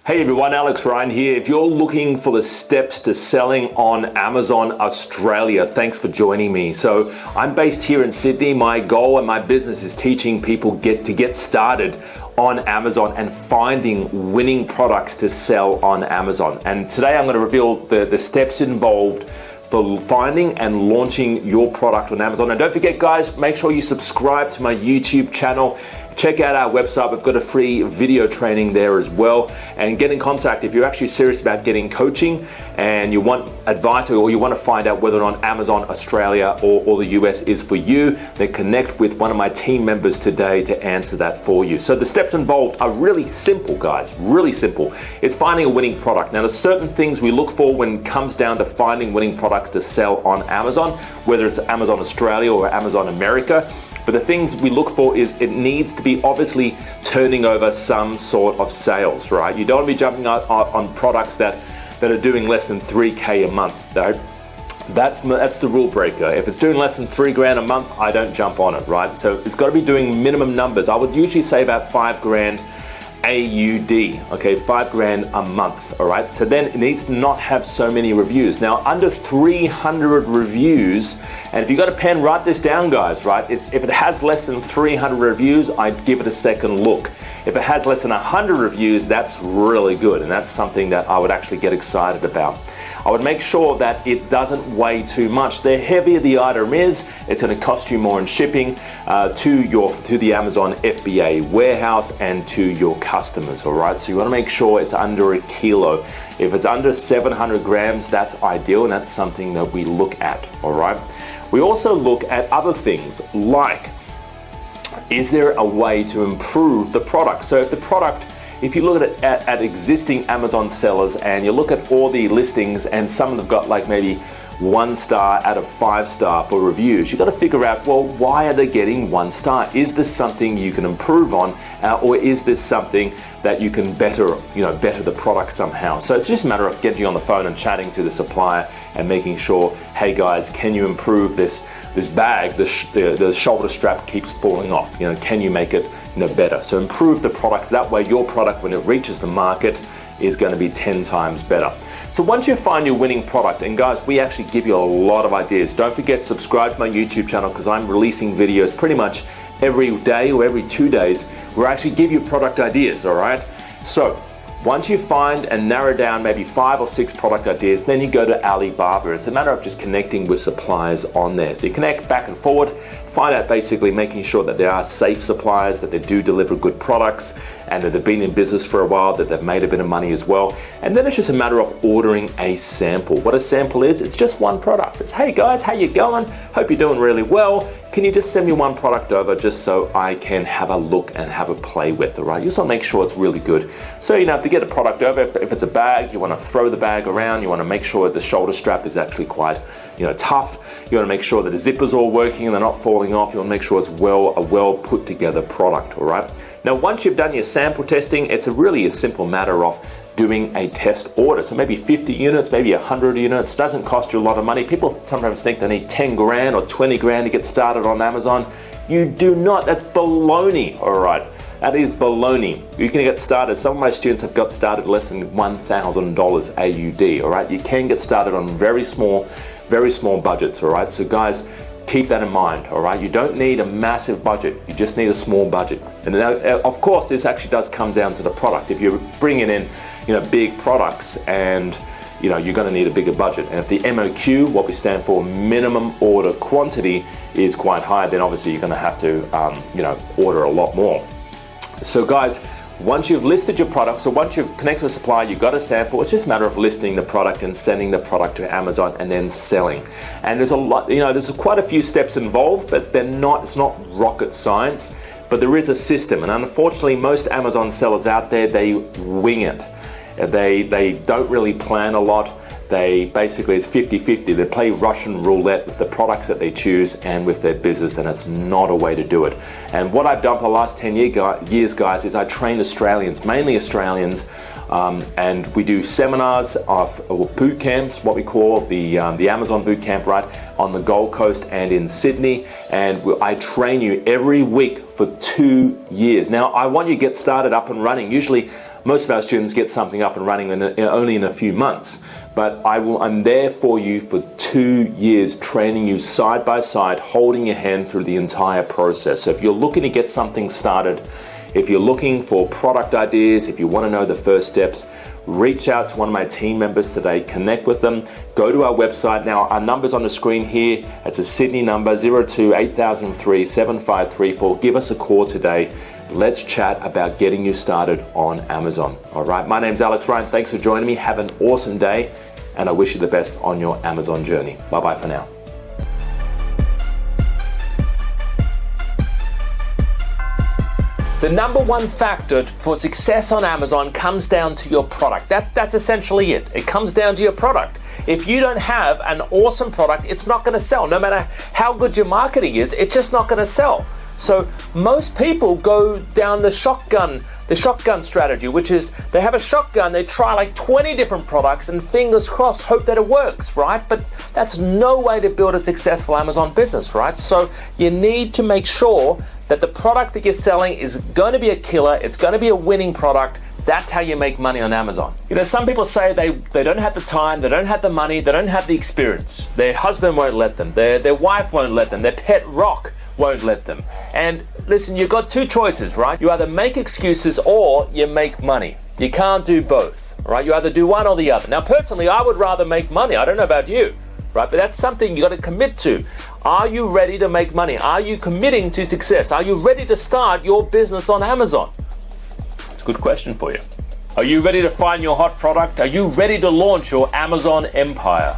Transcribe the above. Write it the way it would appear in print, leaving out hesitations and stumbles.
Hey everyone, Alex Ryan here. If you're looking for the steps to selling on Amazon Australia, thanks for joining me. So I'm based here in Sydney. My goal and my business is teaching people to get started on Amazon and finding winning products to sell on Amazon. And today I'm going to reveal the steps involved for finding and launching your product on Amazon. And don't forget guys, make sure you subscribe to my YouTube channel. Check out our website. We've got a free video training there as well. And get in contact if you're actually serious about getting coaching and you want advice or you want to find out whether or not Amazon Australia or the US is for you, then connect with one of my team members today to answer that for you. So the steps involved are really simple, guys, really simple. It's finding a winning product. Now, there's certain things we look for when it comes down to finding winning products to sell on Amazon, whether it's Amazon Australia or Amazon America. But the things we look for is it needs to be obviously turning over some sort of sales, right? You don't want to be jumping on products that are doing less than 3K a month, though. That's the rule breaker. If it's doing less than $3,000 a month, I don't jump on it, right? So it's got to be doing minimum numbers. I would usually say about $5,000 AUD, okay, $5,000 a month, all right? So then it needs to not have so many reviews. Now, under 300 reviews, and if you got a pen, write this down, guys, right? If it has less than 300 reviews, I'd give it a second look. If it has less than 100 reviews, that's really good, and that's something that I would actually get excited about. I would make sure that it doesn't weigh too much. The heavier the item is, it's going to cost you more in shipping to the Amazon FBA warehouse and to your customers, all right? So you want to make sure it's under a kilo. If it's under 700 grams, that's ideal, and that's something that we look at, all right? We also look at other things like, is there a way to improve the product? So if you look at existing Amazon sellers and you look at all the listings and some of them have got like maybe 1 star out of 5 star for reviews, you got to figure out, well, why are they getting 1 star? Is this something you can improve on, or is this something that you can better the product somehow? So it's just a matter of getting on the phone and chatting to the supplier and making sure, hey guys, can you improve this bag? The shoulder strap keeps falling off. Can you make it better? So improve the products. That way your product, when it reaches the market, is going to be 10 times better. So once you find your winning product, and guys, we actually give you a lot of ideas. Don't forget to subscribe to my YouTube channel because I'm releasing videos pretty much every day or every 2 days where I actually give you product ideas, all right? So once you find and narrow down maybe 5 or 6 product ideas, then you go to Alibaba. It's a matter of just connecting with suppliers on there. So you connect back and forward, find out basically making sure that there are safe suppliers, that they do deliver good products, and that they've been in business for a while, that they've made a bit of money as well. And then it's just a matter of ordering a sample. What a sample is, it's just one product. It's, hey guys, how you going? Hope you're doing really well. Can you just send me one product over just so I can have a look and have a play with, all right? You just want to make sure it's really good. So, if you get a product over, if it's a bag, you want to throw the bag around, you want to make sure that the shoulder strap is actually quite, tough. You want to make sure that the zipper's all working and they're not falling off. You want to make sure it's a well put together product, all right? Now, once you've done your sample testing, it's really a simple matter of doing a test order. So maybe 50 units, maybe 100 units, doesn't cost you a lot of money. People sometimes think they need 10 grand or 20 grand to get started on Amazon. You do not, that's baloney, all right? That is baloney. You can get started. Some of my students have got started less than $1,000 AUD, all right? You can get started on very small budgets, all right? So guys, keep that in mind, all right? You don't need a massive budget. You just need a small budget. And now, of course, this actually does come down to the product. If you're bringing in, big products and, you're going to need a bigger budget. And if the MOQ, what we stand for, minimum order quantity, is quite high, then obviously you're going to have to, order a lot more. So guys, once you've listed your product, so once you've connected with a supplier, you've got a sample, it's just a matter of listing the product and sending the product to Amazon and then selling. And there's a lot, there's quite a few steps involved, but it's not rocket science, but there is a system. And unfortunately, most Amazon sellers out there, they wing it. They don't really plan a lot. They basically, it's 50-50. They play Russian roulette with the products that they choose and with their business, and it's not a way to do it. And what I've done for the last 10 years, guys, is I train Australians, mainly Australians, and we do seminars or boot camps, what we call the Amazon boot camp, right, on the Gold Coast and in Sydney. And I train you every week for 2 years. Now, I want you to get started up and running. Usually, Most of our students get something up and running only in a few months, but I'm there for you for 2 years, training you side by side, holding your hand through the entire process. So if you're looking to get something started, if you're looking for product ideas, if you want to know the first steps, reach out to one of my team members today, connect with them, go to our website. Now, our number's on the screen here. It's a Sydney number, 02-8003-7534. Give us a call today. Let's chat about getting you started on Amazon. All right, my name's Alex Ryan. Thanks for joining me. Have an awesome day, and I wish you the best on your Amazon journey. Bye-bye for now. The number one factor for success on Amazon comes down to your product. That's essentially it. It comes down to your product. If you don't have an awesome product, it's not going to sell. No matter how good your marketing is, it's just not going to sell. So most people go down the shotgun strategy, which is they have a shotgun, they try like 20 different products and fingers crossed, hope that it works, right? But that's no way to build a successful Amazon business, right? So you need to make sure that the product that you're selling is going to be a killer, it's going to be a winning product. That's how you make money on Amazon. You know, some people say they don't have the time, they don't have the money, they don't have the experience. Their husband won't let them, their wife won't let them, their pet rock won't let them. And listen, you've got two choices, right? You either make excuses or you make money. You can't do both, right? You either do one or the other. Now, personally, I would rather make money. I don't know about you, right? But that's something you got to commit to. Are you ready to make money? Are you committing to success? Are you ready to start your business on Amazon? It's a good question for you. Are you ready to find your hot product? Are you ready to launch your Amazon empire?